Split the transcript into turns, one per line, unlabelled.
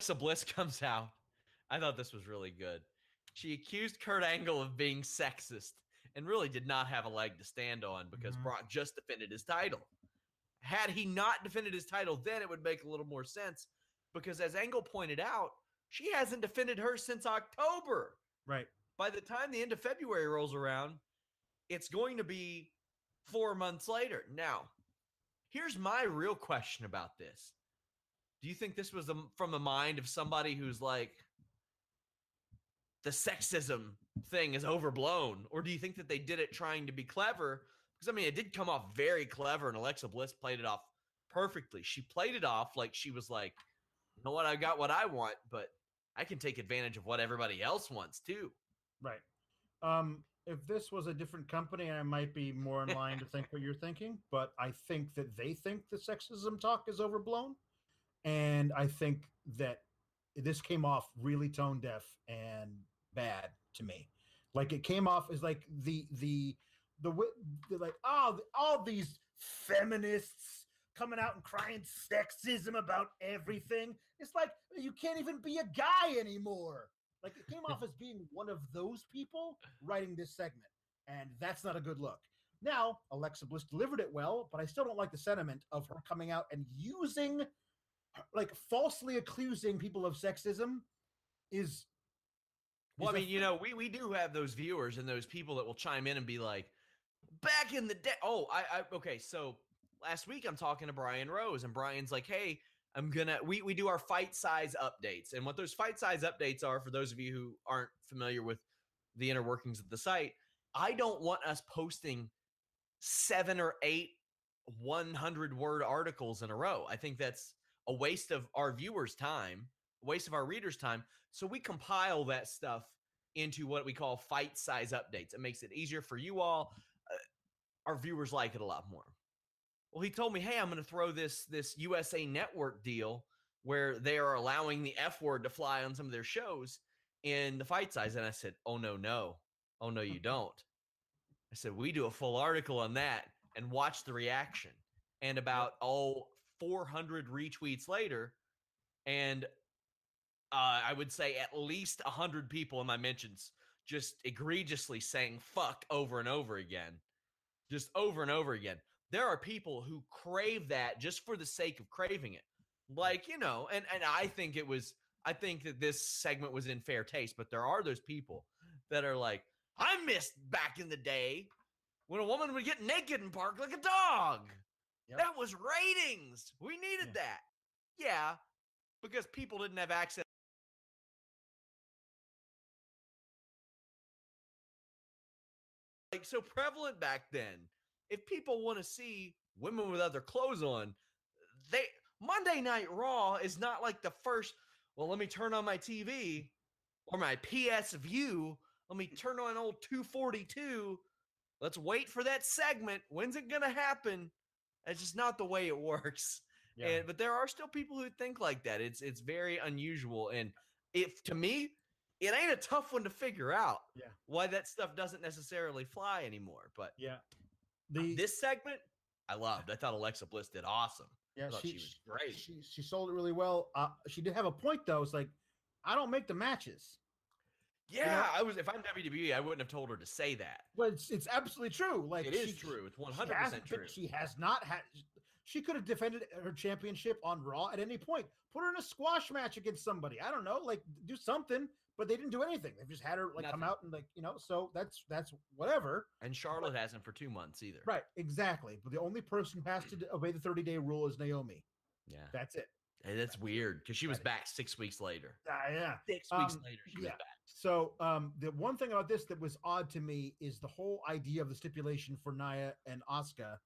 Alexa Bliss comes out. I thought this was really good. She accused Kurt Angle of being sexist and really did not have a leg to stand on because Brock just defended his title. Had he not defended his title, then it would make a little more sense because, as Angle pointed out, she hasn't defended hers since October.
Right.
By the time the end of February rolls around, it's going to be 4 months later. Now, here's my real question about this. Do you think this was from the mind of somebody who's like, the sexism thing is overblown? Or do you think that they did it trying to be clever? Because, I mean, it did come off very clever, and Alexa Bliss played it off perfectly. She played it off like she was like, you know what, I got what I want, but I can take advantage of what everybody else wants too.
Right. If this was a different company, I might be more in line to think what you're thinking, but I think that they think the sexism talk is overblown. And I think that this came off really tone deaf and bad to me. Like, it came off as like the like, oh, all these feminists coming out and crying sexism about everything. It's like, you can't even be a guy anymore. Like, it came off as being one of those people writing this segment, and that's not a good look. Now, Alexa Bliss delivered it well, but I still don't like the sentiment of her coming out and using, like, falsely accusing people of sexism is.
Well, I mean, you know, we do have those viewers and those people that will chime in and be like, back in the day. Oh, okay. So last week I'm talking to Brian Rose, and Brian's like, hey, we do our fight size updates. And what those fight size updates are, for those of you who aren't familiar with the inner workings of the site, I don't want us posting 7 or 8 100-word articles in a row. I think that's a waste of our viewers' time, a waste of our readers' time. So we compile that stuff into what we call fight size updates. It makes it easier for you all. Our viewers like it a lot more. Well, he told me, hey, I'm going to throw this USA Network deal where they are allowing the F word to fly on some of their shows in the fight size. And I said, oh, no. Oh, no, you don't. I said, we do a full article on that and watch the reaction. And about, 400 retweets later, and I would say at least 100 people in my mentions just egregiously saying fuck over and over again. Just over and over again. There are people who crave that just for the sake of craving it. Like, you know, and I think that this segment was in fair taste, but there are those people that are like, I missed back in the day when a woman would get naked and bark like a dog. Yep. That was ratings. We needed that. Yeah, because people didn't have access. Like, so prevalent back then. If people want to see women with other clothes on, Monday Night Raw is not like the first, well, let me turn on my TV or my PS View. Let me turn on old 242. Let's wait for that segment. When's it going to happen? It's just not the way it works. Yeah. But there are still people who think like that. It's very unusual. And to me, it ain't a tough one to figure out why that stuff doesn't necessarily fly anymore. But this segment, I loved. I thought Alexa Bliss did awesome.
Yeah,
she was great.
She sold it really well. She did have a point, though. It's like, I don't make the matches.
Yeah, if I'm WWE, I wouldn't have told her to say that.
But it's absolutely true. Like,
it is true. It's 100% true.
She has not had. She could have defended her championship on Raw at any point. Put her in a squash match against somebody. I don't know, like, do something. But they didn't do anything. They've just had her come out and so that's whatever.
And Charlotte hasn't for 2 months either.
Right, exactly. But the only person who has to obey the 30-day rule is Naomi.
Yeah,
that's it.
And that's weird because she was back 6 weeks later.
6
weeks later, she was back.
So the one thing about this that was odd to me is the whole idea of the stipulation for Nia and Asuka